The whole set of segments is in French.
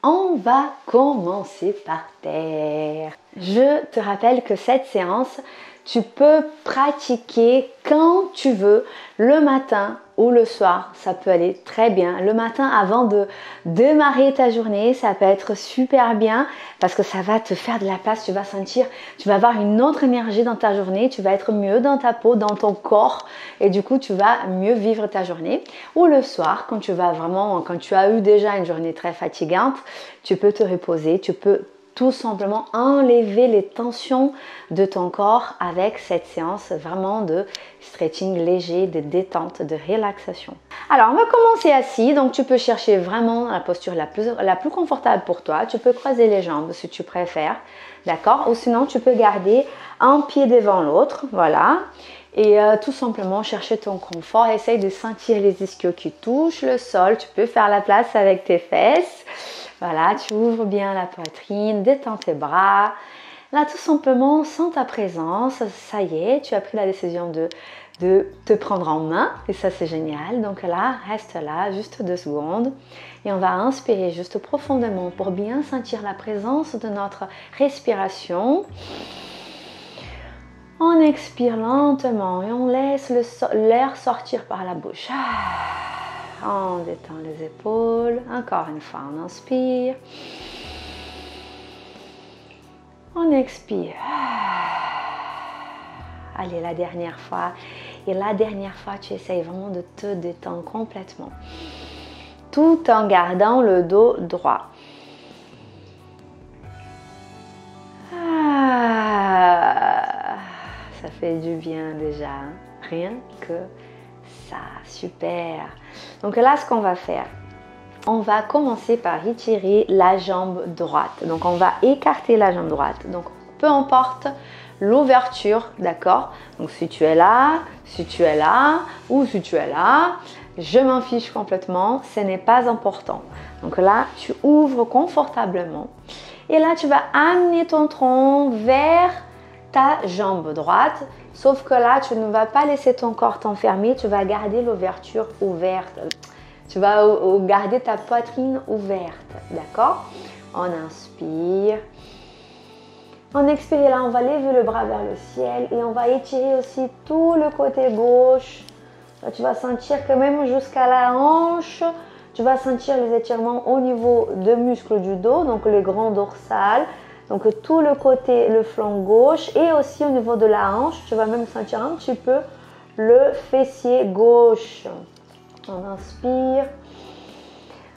On va commencer par terre. Je te rappelle que cette séance, tu peux pratiquer quand tu veux, le matin ou le soir. Ça peut aller très bien. Le matin, avant de démarrer ta journée, ça peut être super bien parce que ça va te faire de la place. Tu vas sentir, tu vas avoir une autre énergie dans ta journée. Tu vas être mieux dans ta peau, dans ton corps et du coup, tu vas mieux vivre ta journée. Ou le soir, quand tu as eu déjà une journée très fatigante, tu peux te reposer, tu peux tout simplement enlever les tensions de ton corps avec cette séance vraiment de stretching léger, de détente, de relaxation. Alors, on va commencer assis. Donc, tu peux chercher vraiment la posture la plus confortable pour toi. Tu peux croiser les jambes si tu préfères. D'accord? Ou sinon, tu peux garder un pied devant l'autre. Voilà. Et tout simplement chercher ton confort. Essaye de sentir les ischios qui touchent le sol. Tu peux faire la place avec tes fesses. Voilà, tu ouvres bien la poitrine, détends tes bras. Là, tout simplement, sens ta présence. Ça y est, tu as pris la décision de te prendre en main. Et ça, c'est génial. Donc là, reste là, juste 2 secondes. Et on va inspirer juste profondément pour bien sentir la présence de notre respiration. On expire lentement et on laisse l'air sortir par la bouche. On détend les épaules. Encore une fois, on inspire. On expire. Allez, la dernière fois. Et la dernière fois, tu essayes vraiment de te détendre complètement. Tout en gardant le dos droit. Ça fait du bien déjà. Rien que ça. Super. Donc là, ce qu'on va faire, on va commencer par étirer la jambe droite. Donc, on va écarter la jambe droite. Donc, peu importe l'ouverture, d'accord? Donc, si tu es là ou si tu es là, je m'en fiche complètement. Ce n'est pas important. Donc là, tu ouvres confortablement. Et là, tu vas amener ton tronc vers ta jambe droite. Sauf que là, tu ne vas pas laisser ton corps t'enfermer. Tu vas garder l'ouverture ouverte. Tu vas garder ta poitrine ouverte, d'accord? On inspire. On expire, là, on va lever le bras vers le ciel et on va étirer aussi tout le côté gauche. Là, tu vas sentir que même jusqu'à la hanche, tu vas sentir les étirements au niveau des muscles du dos, donc les grands dorsales. Donc tout le côté, le flanc gauche et aussi au niveau de la hanche, tu vas même sentir un petit peu le fessier gauche. On inspire.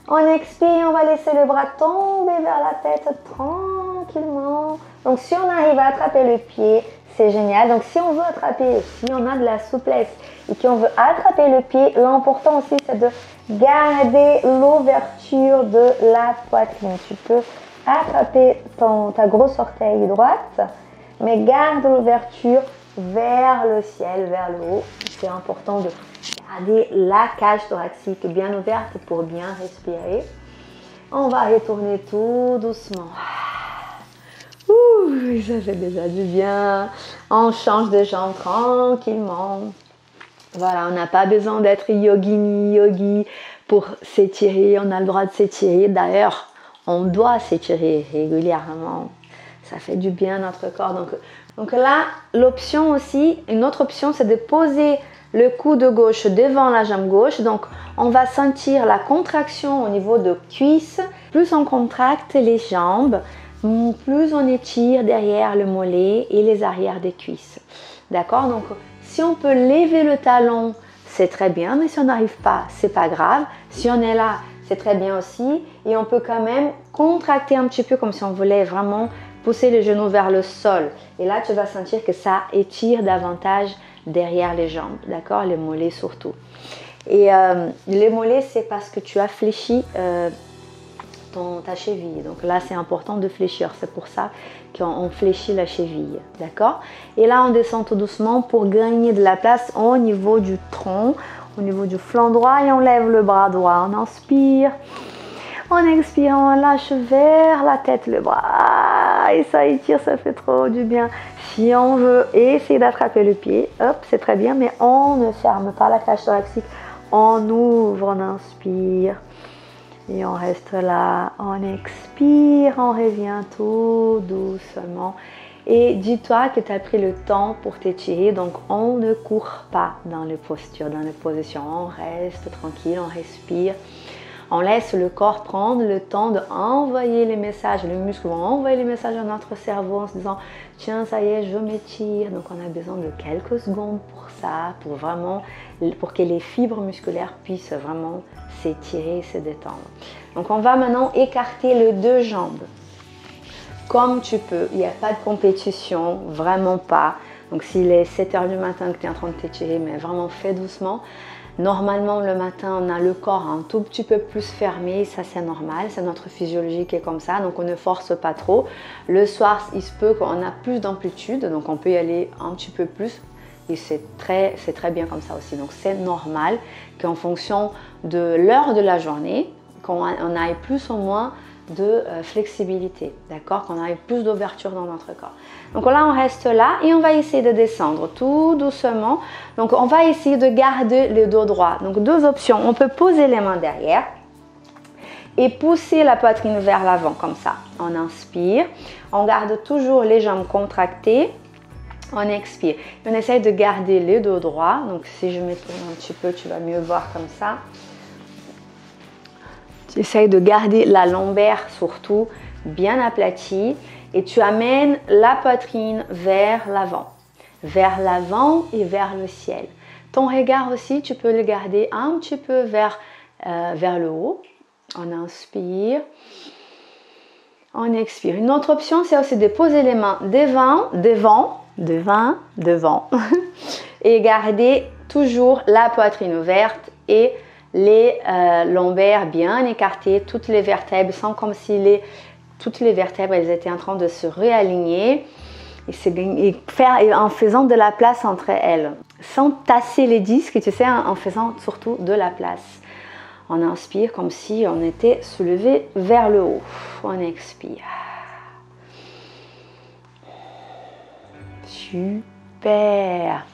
On expire, on va laisser le bras tomber vers la tête tranquillement. Donc si on arrive à attraper le pied, c'est génial. Donc si on veut attraper, si on a de la souplesse et qu'on veut attraper le pied, l'important aussi c'est de garder l'ouverture de la poitrine. Tu peux attraper ta grosse orteil droite, mais garde l'ouverture vers le ciel, vers le haut. C'est important de garder la cage thoracique bien ouverte pour bien respirer. On va retourner tout doucement. Ouh, ça fait déjà du bien. On change de jambe tranquillement. Voilà, on n'a pas besoin d'être yogi pour s'étirer. On a le droit de s'étirer. D'ailleurs, on doit s'étirer régulièrement. Ça fait du bien à notre corps. Donc là, l'option aussi, une autre option, c'est de poser le coude gauche devant la jambe gauche. Donc, on va sentir la contraction au niveau de cuisses. Plus on contracte les jambes, plus on étire derrière le mollet et les arrières des cuisses. D'accord? Donc, si on peut lever le talon, c'est très bien. Mais si on n'arrive pas, c'est pas grave. Si on est là, c'est très bien aussi. Et on peut quand même contracter un petit peu comme si on voulait vraiment pousser les genoux vers le sol. Et là, tu vas sentir que ça étire davantage derrière les jambes, d'accord? Les mollets surtout. Et les mollets, c'est parce que tu as fléchi ta cheville. Donc là, c'est important de fléchir. C'est pour ça qu'on fléchit la cheville, d'accord? Et là, on descend tout doucement pour gagner de la place au niveau du tronc, au niveau du flanc droit et on lève le bras droit. On inspire. On expire, on lâche vers la tête le bras et ça étire, ça fait trop du bien. Si on veut essayer d'attraper le pied, hop, c'est très bien, mais on ne ferme pas la cage thoracique. On ouvre, on inspire. Et on reste là, on expire, on revient tout doucement. Et dis-toi que tu as pris le temps pour t'étirer, donc on ne court pas dans les postures, dans les positions. On reste tranquille, on respire. On laisse le corps prendre le temps d'envoyer les messages. Les muscles vont envoyer les messages à notre cerveau en se disant « Tiens, ça y est, je m'étire ». Donc on a besoin de quelques secondes pour ça, pour que les fibres musculaires puissent vraiment s'étirer et se détendre. Donc on va maintenant écarter les deux jambes. Comme tu peux, il n'y a pas de compétition, vraiment pas. Donc s'il est 7 h du matin que tu es en train de t'étirer, mais vraiment fais doucement. Normalement, le matin, on a le corps un tout petit peu plus fermé, ça c'est normal, c'est notre physiologie qui est comme ça, donc on ne force pas trop. Le soir, il se peut qu'on a plus d'amplitude, donc on peut y aller un petit peu plus, et c'est très bien comme ça aussi. Donc c'est normal qu'en fonction de l'heure de la journée, qu'on aille plus ou moins de flexibilité, d'accord, qu'on ait plus d'ouverture dans notre corps. Donc là, on reste là et on va essayer de descendre tout doucement. Donc on va essayer de garder le dos droit. Donc deux options, on peut poser les mains derrière et pousser la poitrine vers l'avant comme ça. On inspire, on garde toujours les jambes contractées. On expire. On essaye de garder le dos droit. Donc si je me tourne un petit peu, tu vas mieux voir comme ça. Tu essayes de garder la lombaire surtout bien aplatie et tu amènes la poitrine vers l'avant et vers le ciel. Ton regard aussi, tu peux le garder un petit peu vers le haut. On inspire, on expire. Une autre option, c'est aussi de poser les mains devant et garder toujours la poitrine ouverte et les lombaires bien écartés, toutes les vertèbres, sans comme si toutes les vertèbres elles étaient en train de se réaligner et en faisant de la place entre elles, sans tasser les disques, tu sais, en faisant surtout de la place. On inspire comme si on était soulevé vers le haut. On expire. Super.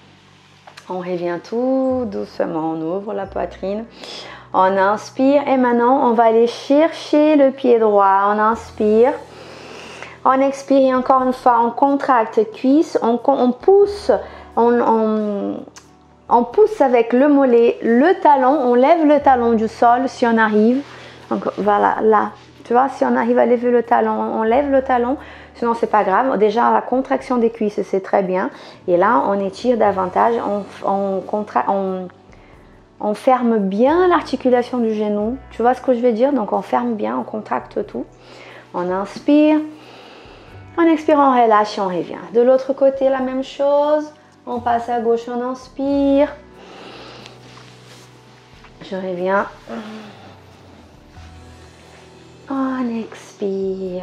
On revient tout doucement, on ouvre la poitrine, on inspire et maintenant on va aller chercher le pied droit. On inspire, on expire et encore une fois on contracte cuisse, on pousse, on pousse avec le mollet, le talon, on lève le talon du sol si on arrive. Donc voilà, là, tu vois, si on arrive à lever le talon, on lève le talon. Sinon, c'est pas grave. Déjà, la contraction des cuisses, c'est très bien. Et là, on étire davantage. On ferme bien l'articulation du genou. Tu vois ce que je veux dire? Donc, on ferme bien, on contracte tout. On inspire. On expire, on relâche et on revient. De l'autre côté, la même chose. On passe à gauche, on inspire. Je reviens. On expire.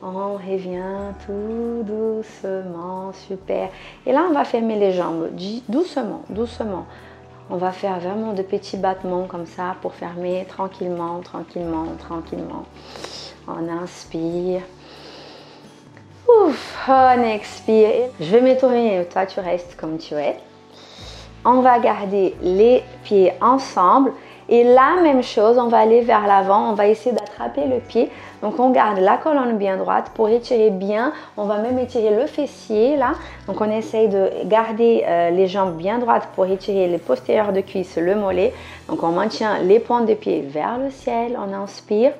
On revient tout doucement, super. Et là, on va fermer les jambes, doucement, doucement. On va faire vraiment de petits battements comme ça pour fermer tranquillement, tranquillement, tranquillement. On inspire. Ouf, on expire. Je vais me tourner, toi tu restes comme tu es. On va garder les pieds ensemble. Et la même chose, on va aller vers l'avant, on va essayer d'attraper le pied. Donc on garde la colonne bien droite pour étirer bien. On va même étirer le fessier là. Donc on essaye de garder les jambes bien droites pour étirer les postérieurs de cuisse, le mollet. Donc on maintient les pointes des pieds vers le ciel, on inspire.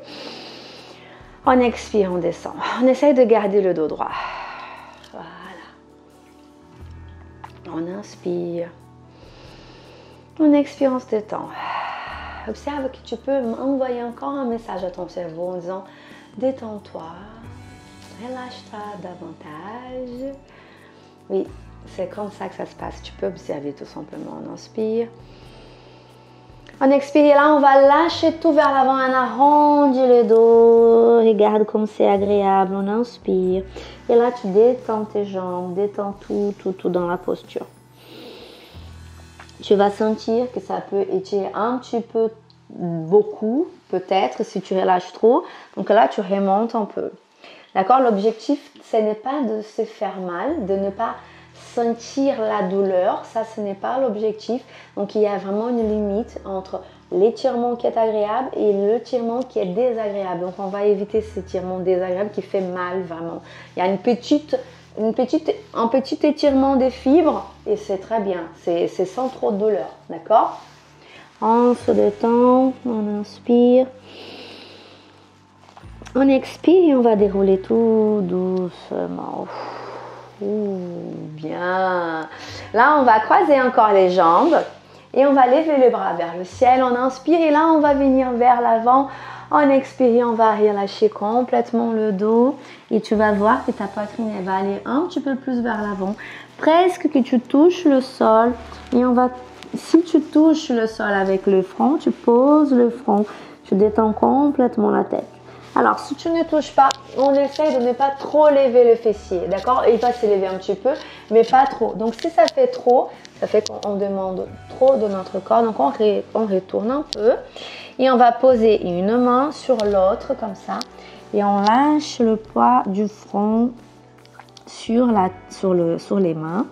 On expire, on descend. On essaye de garder le dos droit. Voilà. On inspire. On expire, on se détend. Observe que tu peux envoyer encore un message à ton cerveau en disant détends-toi, relâche-toi davantage. Oui, c'est comme ça que ça se passe. Tu peux observer tout simplement. On inspire. On expire et là, on va lâcher tout vers l'avant. On arrondit le dos. Regarde comme c'est agréable. On inspire. Et là, tu détends tes jambes, détends tout dans la posture. Tu vas sentir que ça peut étirer un petit peu, beaucoup, peut-être, si tu relâches trop. Donc là, tu remontes un peu. D'accord? L'objectif, ce n'est pas de se faire mal, de ne pas sentir la douleur. Ça, ce n'est pas l'objectif. Donc, il y a vraiment une limite entre l'étirement qui est agréable et l'étirement qui est désagréable. Donc on va éviter cet étirement désagréable qui fait mal vraiment. Il y a un petit étirement des fibres et c'est très bien, c'est sans trop de douleur, d'accord? On se détend, on inspire, on expire et on va dérouler tout doucement. Bien. Là, on va croiser encore les jambes et on va lever les bras vers le ciel. On inspire et là, on va venir vers l'avant. En expirant, on va relâcher complètement le dos et tu vas voir que ta poitrine elle va aller un petit peu plus vers l'avant, presque que tu touches le sol. Et on va, si tu touches le sol avec le front, tu poses le front, tu détends complètement la tête. Alors, si tu ne touches pas, on essaie de ne pas trop lever le fessier, d'accord? Il va s'élever un petit peu, mais pas trop. Donc, si ça fait trop, ça fait qu'on demande trop de notre corps. Donc, on retourne un peu et on va poser une main sur l'autre comme ça. Et on lâche le poids du front sur les mains.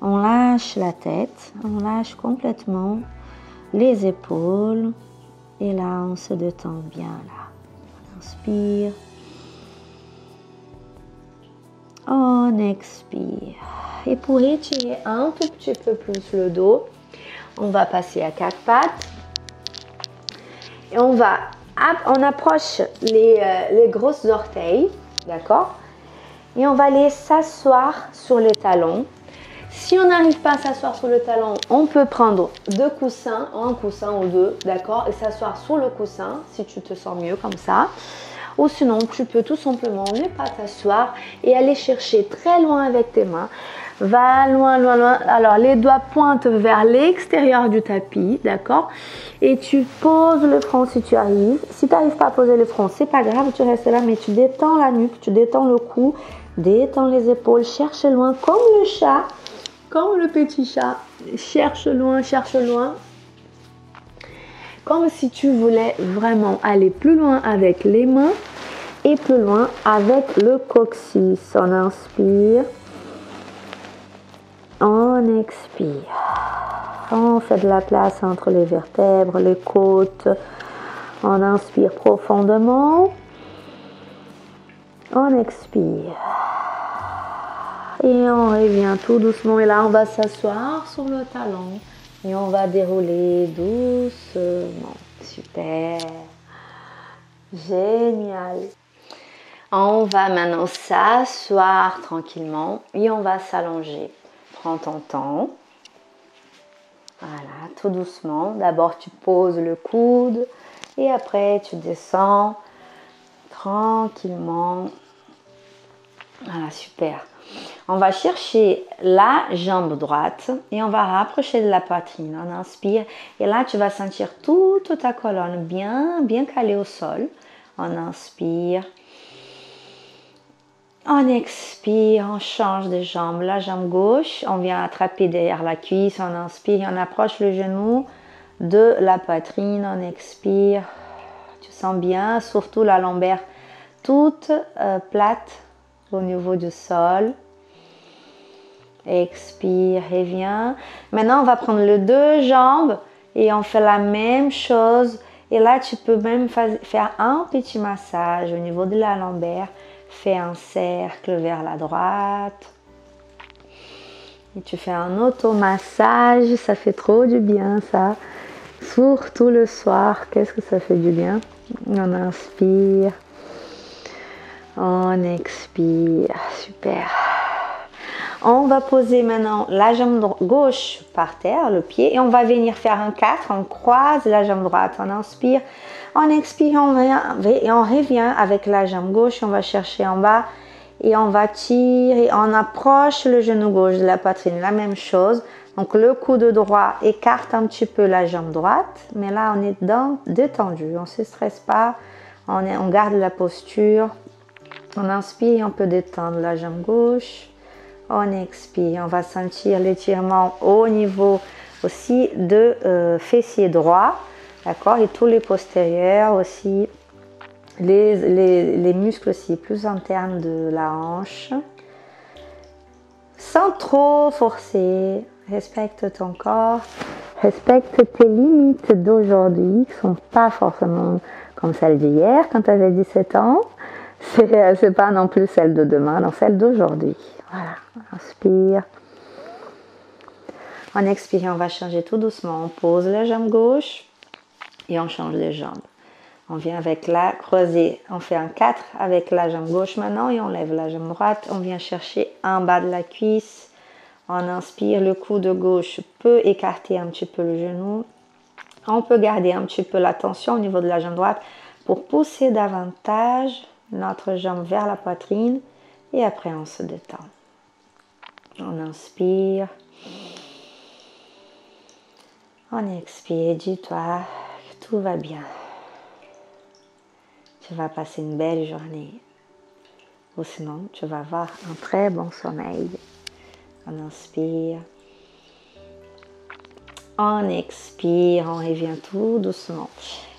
On lâche la tête, on lâche complètement les épaules. Et là, on se détend bien là. Inspire. On expire. Et pour étirer un tout petit peu plus le dos, on va passer à 4 pattes. Et on approche les grosses orteils, d'accord? Et on va les s'asseoir sur les talons. Si on n'arrive pas à s'asseoir sur le talon, on peut prendre 2 coussins, un coussin ou 2, d'accord, et s'asseoir sur le coussin si tu te sens mieux comme ça. Ou sinon, tu peux tout simplement ne pas t'asseoir et aller chercher très loin avec tes mains. Va loin, loin, loin. Alors, les doigts pointent vers l'extérieur du tapis, d'accord? Et tu poses le front si tu arrives. Si tu n'arrives pas à poser le front, c'est pas grave, tu restes là, mais tu détends la nuque, tu détends le cou, détends les épaules, cherche loin comme le chat. Comme le petit chat, cherche loin, comme si tu voulais vraiment aller plus loin avec les mains et plus loin avec le coccyx. On inspire, on expire, on fait de la place entre les vertèbres, les côtes, on inspire profondément, on expire. Et on revient tout doucement. Et là, on va s'asseoir sur le talon. Et on va dérouler doucement. Super. Génial. On va maintenant s'asseoir tranquillement. Et on va s'allonger. Prends ton temps. Voilà, tout doucement. D'abord, tu poses le coude. Et après, tu descends tranquillement. Voilà, super. On va chercher la jambe droite et on va rapprocher de la poitrine. On inspire et là, tu vas sentir toute ta colonne bien calée au sol. On inspire. On expire, on change de jambe. La jambe gauche, on vient attraper derrière la cuisse. On inspire, on approche le genou de la poitrine. On expire. Tu sens bien, surtout la lombaire toute plate au niveau du sol. Expire, reviens. Maintenant, on va prendre les 2 jambes et on fait la même chose. Et là, tu peux même faire un petit massage au niveau de la lombaire. Fais un cercle vers la droite. Et tu fais un automassage. Ça fait trop du bien, ça. Surtout le soir. Qu'est-ce que ça fait du bien? On inspire. On expire. Super. On va poser maintenant la jambe gauche par terre, le pied, et on va venir faire un 4. On croise la jambe droite, on inspire, on expire, et on revient avec la jambe gauche, on va chercher en bas et on va tirer, on approche le genou gauche de la poitrine, la même chose. Donc le coude droit écarte un petit peu la jambe droite, mais là on est détendu, on ne se stresse pas, on garde la posture. On inspire et on peut détendre la jambe gauche. On expire, on va sentir l'étirement au niveau aussi de fessier droit, d'accord, et tous les postérieurs aussi, les muscles aussi plus internes de la hanche. Sans trop forcer, respecte ton corps Respecte tes limites d'aujourd'hui qui ne sont pas forcément comme celles d'hier quand tu avais 17 ans. C'est pas non plus celle de demain, non, celle d'aujourd'hui. Voilà, inspire. En expirant, on va changer tout doucement. On pose la jambe gauche et on change les jambes. On vient avec la croisée. On fait un 4 avec la jambe gauche maintenant et on lève la jambe droite. On vient chercher en bas de la cuisse. On inspire, le coude gauche peut écarter un petit peu le genou. On peut garder un petit peu la tension au niveau de la jambe droite pour pousser davantage notre jambe vers la poitrine et après on se détend. On inspire. On expire, dis-toi que tout va bien. Tu vas passer une belle journée. Ou sinon, tu vas avoir un très bon sommeil. On inspire. On expire, on revient tout doucement.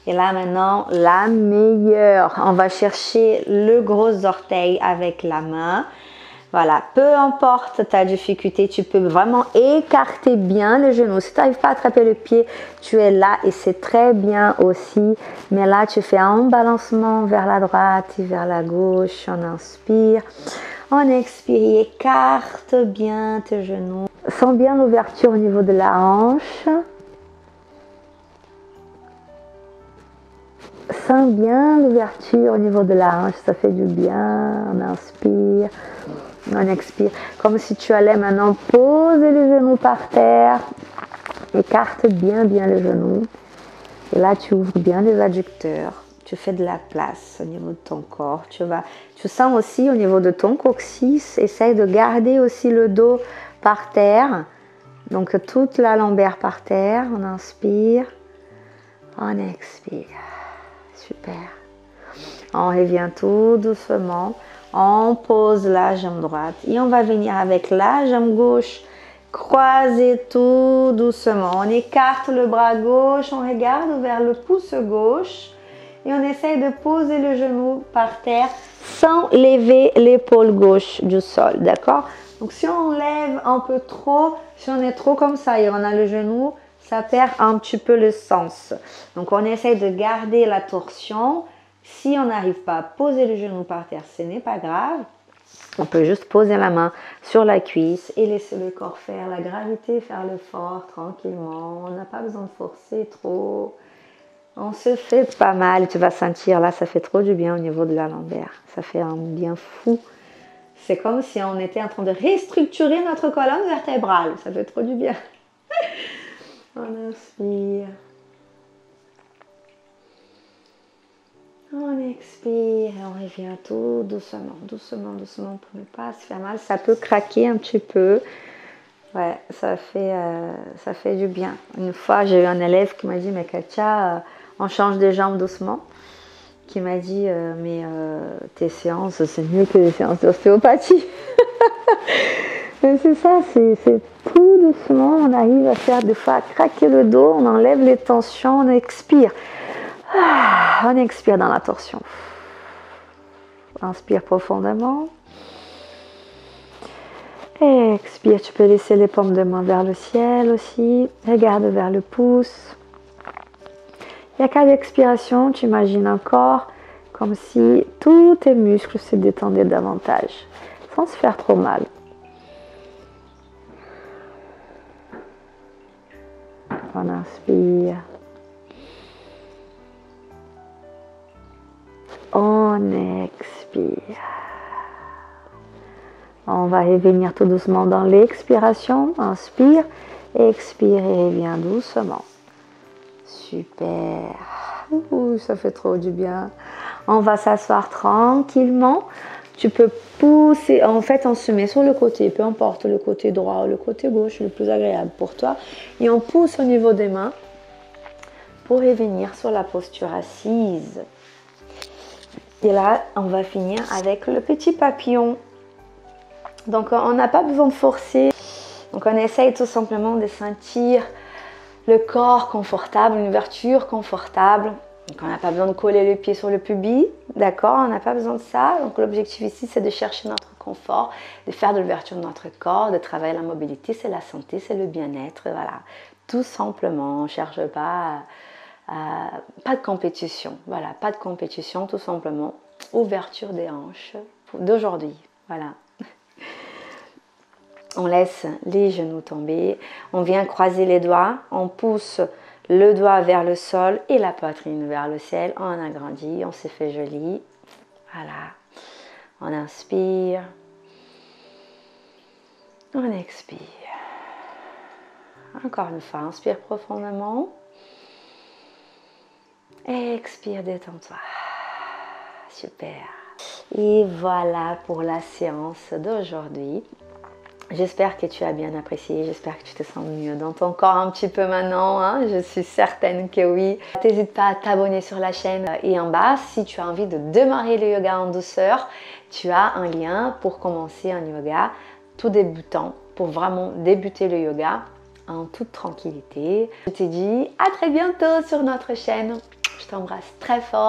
Et là maintenant, la meilleure. On va chercher le gros orteil avec la main. Voilà, peu importe ta difficulté, tu peux vraiment écarter bien le genou. Si tu n'arrives pas à attraper le pied, tu es là et c'est très bien aussi. Mais là, tu fais un balancement vers la droite et vers la gauche. On inspire. On expire, écarte bien tes genoux. Sens bien l'ouverture au niveau de la hanche. Sens bien l'ouverture au niveau de la hanche, ça fait du bien. On inspire, on expire. Comme si tu allais maintenant poser les genoux par terre. Écarte bien les genoux. Et là, tu ouvres bien les adducteurs. Tu fais de la place au niveau de ton corps. Tu sens aussi au niveau de ton coccyx. Essaye de garder aussi le dos par terre. Donc, toute la lombaire par terre. On inspire. On expire. Super. On revient tout doucement. On pose la jambe droite. Et on va venir avec la jambe gauche. Croiser tout doucement. On écarte le bras gauche. On regarde vers le pouce gauche. Et on essaye de poser le genou par terre sans lever l'épaule gauche du sol. D'accord? Donc, si on lève un peu trop, si on est trop comme ça et on a le genou, ça perd un petit peu le sens. Donc, on essaye de garder la torsion. Si on n'arrive pas à poser le genou par terre, ce n'est pas grave. On peut juste poser la main sur la cuisse et laisser le corps faire la gravité, faire l'effort tranquillement. On n'a pas besoin de forcer trop. On se fait pas mal. Tu vas sentir là, ça fait trop du bien au niveau de la lombaire. Ça fait un bien fou. C'est comme si on était en train de restructurer notre colonne vertébrale. Ça fait trop du bien. On inspire. On expire et on revient tout doucement, doucement pour ne pas se faire mal. Ça peut craquer un petit peu. Ouais, ça fait du bien. Une fois, j'ai eu un élève qui m'a dit, mais Katia, on change des jambes doucement. Qui m'a dit, tes séances, c'est mieux que les séances d'ostéopathie. C'est ça, c'est tout doucement. On arrive à faire des fois craquer le dos, on enlève les tensions, on expire. On expire dans la torsion. Inspire profondément. Expire, tu peux laisser les paumes de main vers le ciel aussi. Regarde vers le pouce. Et à chaque expiration, tu imagines encore comme si tous tes muscles se détendaient davantage, sans se faire trop mal. On inspire. On expire. On va revenir tout doucement dans l'expiration. Inspire, expire et reviens doucement. Super. Ouh, ça fait trop du bien. On va s'asseoir tranquillement. Tu peux pousser. En fait, on se met sur le côté, peu importe le côté droit ou le côté gauche, le plus agréable pour toi. Et on pousse au niveau des mains pour revenir sur la posture assise. Et là, on va finir avec le petit papillon. Donc, on n'a pas besoin de forcer. Donc, on essaye tout simplement de sentir le corps confortable, une ouverture confortable. Donc, on n'a pas besoin de coller le pied sur le pubis, d'accord? On n'a pas besoin de ça. Donc, l'objectif ici, c'est de chercher notre confort, de faire de l'ouverture de notre corps, de travailler la mobilité, c'est la santé, c'est le bien-être, voilà. tout simplement. On ne cherche pas, pas de compétition. Voilà, pas de compétition, tout simplement. Ouverture des hanches d'aujourd'hui. Voilà. On laisse les genoux tomber. On vient croiser les doigts. On pousse le doigt vers le sol et la poitrine vers le ciel. On agrandit, on s'est fait joli. Voilà. On inspire. On expire. Encore une fois, inspire profondément. Expire, détends-toi. Super. Et voilà pour la séance d'aujourd'hui. J'espère que tu as bien apprécié, j'espère que tu te sens mieux dans ton corps un petit peu maintenant, hein. Je suis certaine que oui. N'hésite pas à t'abonner sur la chaîne et en bas, si tu as envie de démarrer le yoga en douceur, tu as un lien pour commencer un yoga tout débutant, pour vraiment débuter le yoga en toute tranquillité. Je te dis à très bientôt sur notre chaîne. Je t'embrasse très fort.